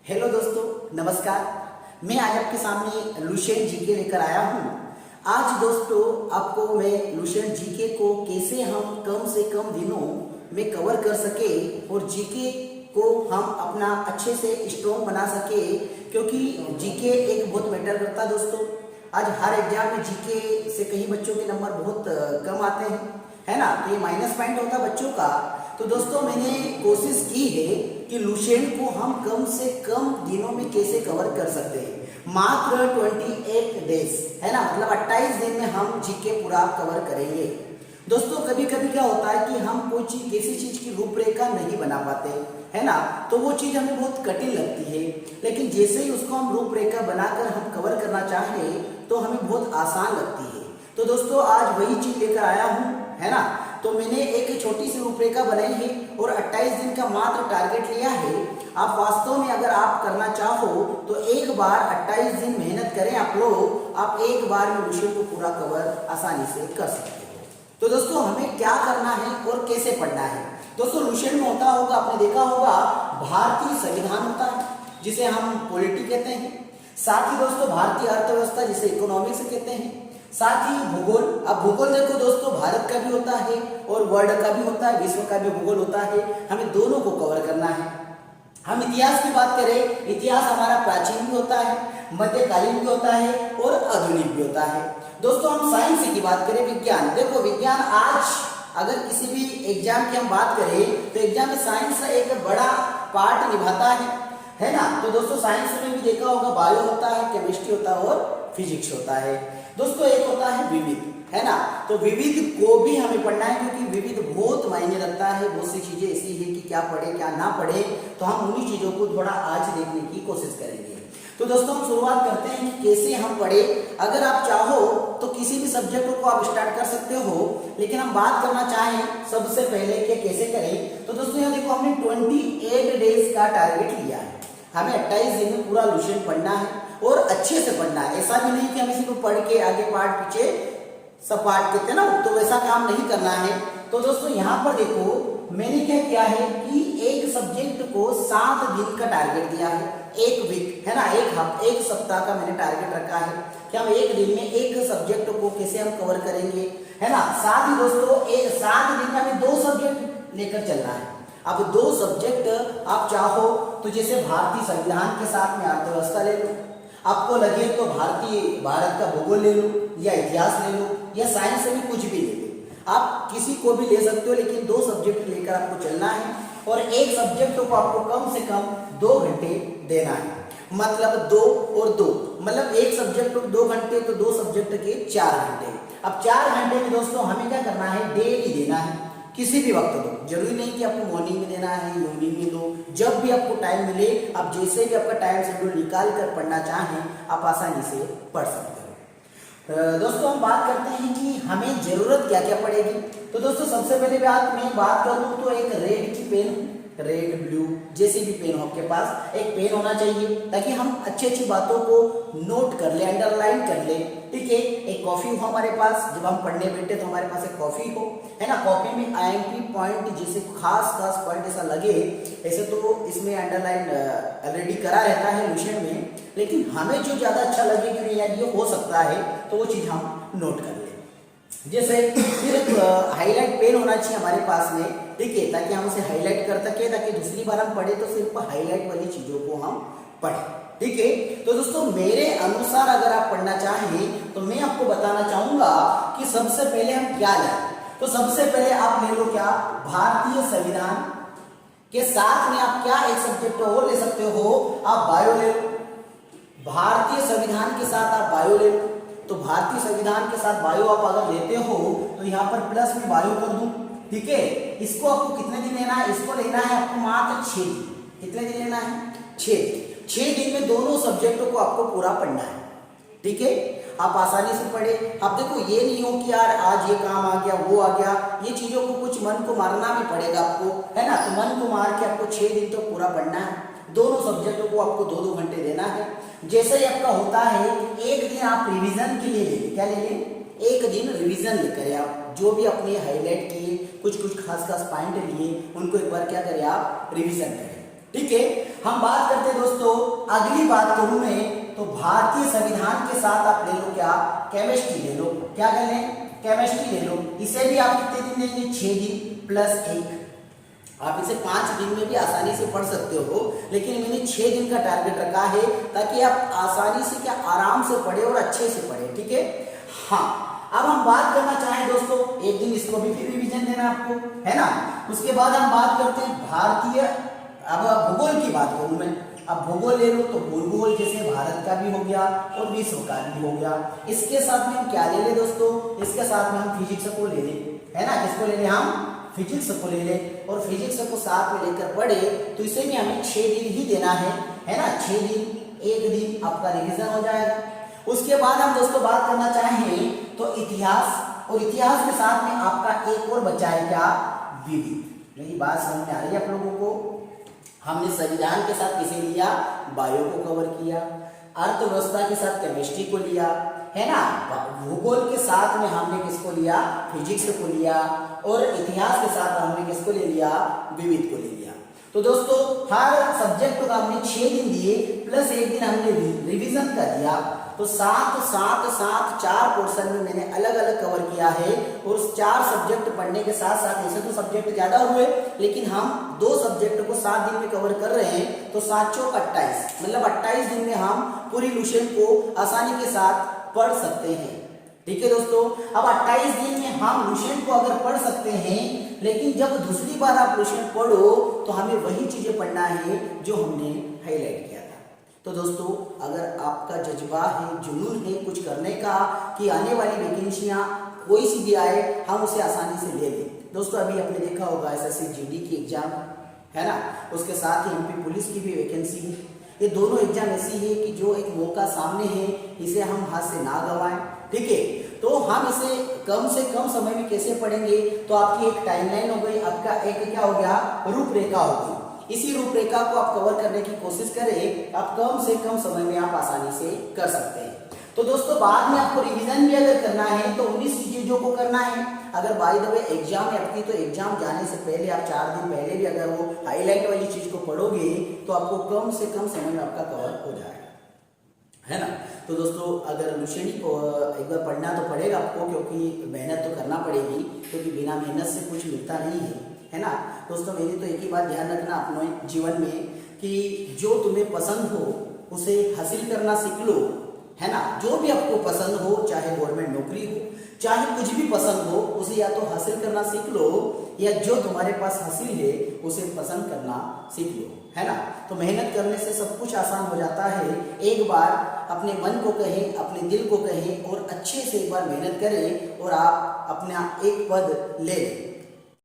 Hello दोस्तों, नमस्कार। मैं आज आपके सामने लुसेंट जीके लेकर आया हूँ। आज दोस्तों आपको मैं लुसेंट जीके को कैसे हम कम से कम दिनों में कवर कर सके और जीके को हम अपना अच्छे से स्ट्रॉन्ग बना सके, क्योंकि जीके एक बहुत मैटर करता है दोस्तों। आज हर एग्जाम में जीके से कई बच्चों के नंबर बहुत कम आते हैं, है ना। तो ये माइनस पॉइंट होता है बच्चों का। तो दोस्तों मैंने कोशिश की है कि लुसेंट को हम कम से कम दिनों में कैसे कवर कर सकते हैं। मात्र 28 डेज, है ना, मतलब 28 दिन में हम जीके पूरा कवर करेंगे। दोस्तों कभी कभी क्या होता है कि हम कोई चीज किसी चीज की रूपरेखा नहीं बना पाते, है ना, तो वो चीज हमें बहुत कठिन लगती है। लेकिन जैसे ही उसको हम रूपरेखा बनाकर हम कवर करना चाहें तो हमें बहुत आसान लगती है। तो दोस्तों आज वही चीज लेकर आया हूँ, है ना। तो मैंने एक छोटी सी रूपरेखा बनाई है और 28 दिन का मात्र टारगेट लिया है। आप वास्तव में अगर आप करना चाहो तो एक बार 28 दिन मेहनत करें आप लोग, आप एक बार में लुसेंट को पूरा कवर आसानी से कर सकते हो। तो दोस्तों हमें क्या करना है और कैसे पढ़ना है। दोस्तों लुसेंट में होता होगा, आपने देखा होगा, भारतीय संविधान होता है जिसे हम पॉलिटी कहते हैं। साथ ही दोस्तों भारतीय अर्थव्यवस्था जिसे इकोनॉमिक्स कहते हैं। साथ ही भूगोल। अब भूगोल देखो दोस्तों, भारत का भी होता है और वर्ल्ड का भी होता है, विश्व का भी भूगोल होता है। हमें दोनों को कवर करना है। हम इतिहास की बात करें, इतिहास हमारा प्राचीन भी होता है, मध्यकालीन भी होता है और आधुनिक भी होता है। दोस्तों हम साइंस की बात करें, विज्ञान। देखो विज्ञान आज अगर किसी भी एग्जाम की हम बात करें तो एग्जाम में साइंस एक बड़ा पार्ट निभाता है ना। तो दोस्तों साइंस में भी देखा होगा, बायो होता है, केमिस्ट्री होता है और फिजिक्स होता है। दोस्तों एक होता है विविध, है ना। तो विविध को भी हमें पढ़ना है, क्योंकि विविध बहुत मायने रखता है। बहुत सी चीजें ऐसी है कि क्या पढ़े क्या ना पढ़े, तो हम उन्हीं चीजों को थोड़ा आज देखने की कोशिश करेंगे। तो दोस्तों हम शुरुआत करते हैं कि कैसे हम पढ़े। अगर आप चाहो तो किसी भी सब्जेक्ट को आप स्टार्ट कर सकते हो, लेकिन हम बात करना चाहें सबसे पहले कि कैसे करें। तो दोस्तों यहाँ देखो, हमने 28 डेज का टारगेट लिया है। हमें 28 दिन में पूरा लुसेंट पढ़ना है और अच्छे से पढ़ना है। ऐसा भी नहीं कि हम इसी को पढ़ के आगे पाठ पीछे सब पाठ कहते हैं ना, तो वैसा काम नहीं करना है। तो दोस्तों यहाँ पर देखो मैंने क्या किया है कि एक सब्जेक्ट को 7 दिन का टारगेट दिया है। एक वीक, है ना, एक सप्ताह का मैंने टारगेट रखा है कि हम एक दिन में एक सब्जेक्ट को कैसे हम कवर करेंगे, है ना। साथ ही दोस्तों 7 दिन में हमें 2 सब्जेक्ट लेकर चलना है। अब 2 सब्जेक्ट आप चाहो तो जैसे भारतीय संविधान के साथ में अर्थव्यवस्था ले लो, आपको लगे तो भारत का भूगोल ले लो, या इतिहास ले लो, या साइंस में कुछ भी ले लो। आप किसी को भी ले सकते हो, लेकिन 2 सब्जेक्ट लेकर आपको चलना है और एक सब्जेक्ट को आपको कम से कम 2 घंटे देना है। मतलब 2 और 2, मतलब एक सब्जेक्ट को 2 घंटे, तो 2 सब्जेक्ट के 4 घंटे। अब 4 घंटे में दोस्तों हमें क्या करना है, डेली देना है, किसी भी वक्त दो। जरूरी नहीं कि आपको मॉर्निंग में देना है, इवनिंग में दो, जब भी आपको टाइम मिले। आप जैसे भी आपका टाइम शेड्यूल निकाल कर पढ़ना चाहें आप आसानी से पढ़ सकते हो। दोस्तों हम बात करते हैं कि हमें जरूरत क्या क्या पड़ेगी। तो दोस्तों सबसे पहले मैं बात करूं तो एक रेड की पेन, रेड ब्लू जैसे भी पेन हो आपके पास, एक पेन होना चाहिए ताकि हम अच्छी अच्छी बातों को नोट कर ले, अंडरलाइन कर ले, ठीक है। एक कॉफी हो हमारे पास, जब हम पढ़ने बैठे तो हमारे पास एक कॉफी हो, है ना। कॉफी में IMP पॉइंट जैसे खास पॉइंट ऐसा लगे, ऐसे तो इसमें अंडरलाइन ऑलरेडी करा रहता है लुसेंट में, लेकिन हमें जो ज्यादा अच्छा लगे कि नहीं यार ये हो सकता है, तो वो चीज हम नोट कर ले। जैसे फिर हाईलाइट पेन होना चाहिए हमारे पास में, ठीक है, ताकि हम उसे हाईलाइट कर सके, ताकि दूसरी बार हम पढ़े तो सिर्फ हाईलाइट वाली चीजों को हम पढ़े, ठीक है। तो दोस्तों मेरे अनुसार अगर आप पढ़ना चाहें तो मैं आपको बताना चाहूंगा कि सबसे पहले हम क्या लें। तो सबसे पहले आप ले लो क्या, भारतीय संविधान के साथ में आप क्या एक सब्जेक्ट और ले सकते हो, आप बायो ले लो। भारतीय संविधान के साथ आप बायो ले लो। तो भारतीय संविधान के साथ बायो आप अगर लेते हो तो यहाँ पर प्लस में बायो कर दूं, ठीक है। इसको आपको कितने दिन लेना है, इसको लेना है आपको मात्र 6 दिन। कितने दिन लेना है, 6 दिन में दोनों सब्जेक्टों को आपको पूरा पढ़ना है, ठीक है। आप आसानी से पढ़े। अब देखो ये नहीं हो कि यार आज ये काम आ गया वो आ गया, ये चीजों को कुछ मन को मारना भी पड़ेगा आपको, है ना। तो मन को मार के आपको 6 दिन तो पूरा पढ़ना है। दोनों सब्जेक्टों को आपको 2-2 घंटे देना है। जैसे ही आपका होता है एक दिन आप रिवीजन के लिए ले, क्या ले लें, एक दिन रिवीजन लेकर आप जो भी अपने हाईलाइट किए, कुछ खास पॉइंट लिए, उनको एक बार क्या करें आप रिवीजन करें। ठीक है, हम बात करते हैं दोस्तों, अगली बात करूं मैं तो भारतीय संविधान के साथ आप ले लो क्या, केमिस्ट्री ले लो। क्या कर लें, केमिस्ट्री ले लो। इसे भी आप कितने दिन लेंगे, 6 दिन प्लस 1। आप इसे 5 दिन में भी आसानी से पढ़ सकते हो, लेकिन मैंने 6 दिन का टारगेट रखा है ताकि आप आसानी से क्या, आराम से पढ़े और अच्छे से पढ़े। ठीक है, हाँ। अब हम बात करना चाहें दोस्तों, एक दिन इसको भी फिर रिवीजन देना आपको, है ना। उसके बाद हम बात करते हैं भारतीय, अब भूगोल की बात करूं मैं। अब भूगोल ले लो तो भूगोल जैसे भारत का भी हो गया और विश्व का भी हो गया। इसके साथ में हम क्या ले लें दोस्तों, इसके साथ में हम फिजिक्स को ले लें, है ना। किसको ले लें, हम फिजिक्स को ले लें, और फिजिक्स को साथ में लेकर पढ़े तो इसे भी हमें 6 दिन ही देना है ना। 6 दिन, 1 दिन आपका रिवीजन हो जाएगा। उसके बाद हम दोस्तों बात करना चाहें तो इतिहास, और इतिहास के साथ में आपका एक और बचा है क्या, विविध। मेरी बात समझ में आ रही है आप लोगों को। हमने संविधान के साथ किसे लिया, बायो को कवर किया, अर्थव्यवस्था के साथ केमिस्ट्री को लिया, है ना। भूगोल के साथ में हमने किसको लिया, फिजिक्स को लिया, और इतिहास के साथ हमने किसको ले लिया, विविध को ले लिया। तो दोस्तों हर सब्जेक्ट का हमने 6 दिन दिए प्लस 1 दिन हमने रिवीजन कर दिया। तो 7 4 पोर्शन में मैंने अलग अलग कवर किया है, और 4 सब्जेक्ट पढ़ने के साथ साथ, ऐसे तो सब्जेक्ट ज्यादा हुए लेकिन हम 2 सब्जेक्ट को 7 दिन में कवर कर रहे हैं, तो 7 चौक 28, मतलब 28 दिन में हम पूरी लुसेंट को आसानी के साथ पढ़ सकते हैं। ठीक है दोस्तों, अब 28 दिन में हम लुसेंट को अगर पढ़ सकते हैं, लेकिन जब दूसरी बार आप लुसेंट पढ़ो तो हमें वही चीजें पढ़ना है जो हमने हाईलाइट किया था। तो दोस्तों अगर आपका जज्बा है, जुनून है कुछ करने का, कि आने वाली वैकेंसियां कोई सी भी आए हम उसे आसानी से ले लें। दोस्तों अभी आपने देखा होगा एसएससी जीडी की एग्जाम है ना, उसके साथ ही एमपी पुलिस की भी वैकेंसी है। ये दोनों एग्जाम ऐसी है कि जो एक मौका सामने है, इसे हम हाथ से ना गवाएं। ठीक है, तो हम इसे कम से कम समय में कैसे पढ़ेंगे, तो आपकी एक टाइमलाइन हो गई, आपका एक क्या हो गया, रूपरेखा हो गई। इसी रूपरेखा को आप कवर करने की कोशिश करें, आप कम से कम समय में आप आसानी से कर सकते हैं। तो दोस्तों बाद में आपको रिवीजन भी अगर करना है तो 19 चीजों को करना है। अगर बाय द वे एग्जाम है आपकी, तो एग्जाम जाने से पहले आप 4 दिन पहले भी अगर वो हाईलाइट वाली चीज को पढ़ोगे तो आपको कम से कम समय में आपका कवर हो जाएगा, है ना। तो दोस्तों अगर लुसेंट को एक बार पढ़ना तो पड़ेगा आपको, क्योंकि मेहनत तो करना पड़ेगी, क्योंकि बिना मेहनत से कुछ मिलता नहीं है ना। दोस्तों मेरी तो एक ही बात ध्यान रखना अपने जीवन में, कि जो तुम्हें पसंद हो उसे हासिल करना सीख लो, है ना। जो भी आपको पसंद हो, चाहे गवर्नमेंट नौकरी हो, चाहे कुछ भी पसंद हो, उसे या तो हासिल करना सीख लो, या जो तुम्हारे पास हासिल है उसे पसंद करना सीख लो, है ना। तो मेहनत करने से सब कुछ आसान हो जाता है। एक बार अपने मन को कहें, अपने दिल को कहें, और अच्छे से एक बार मेहनत करें और आप अपना एक पद ले लें।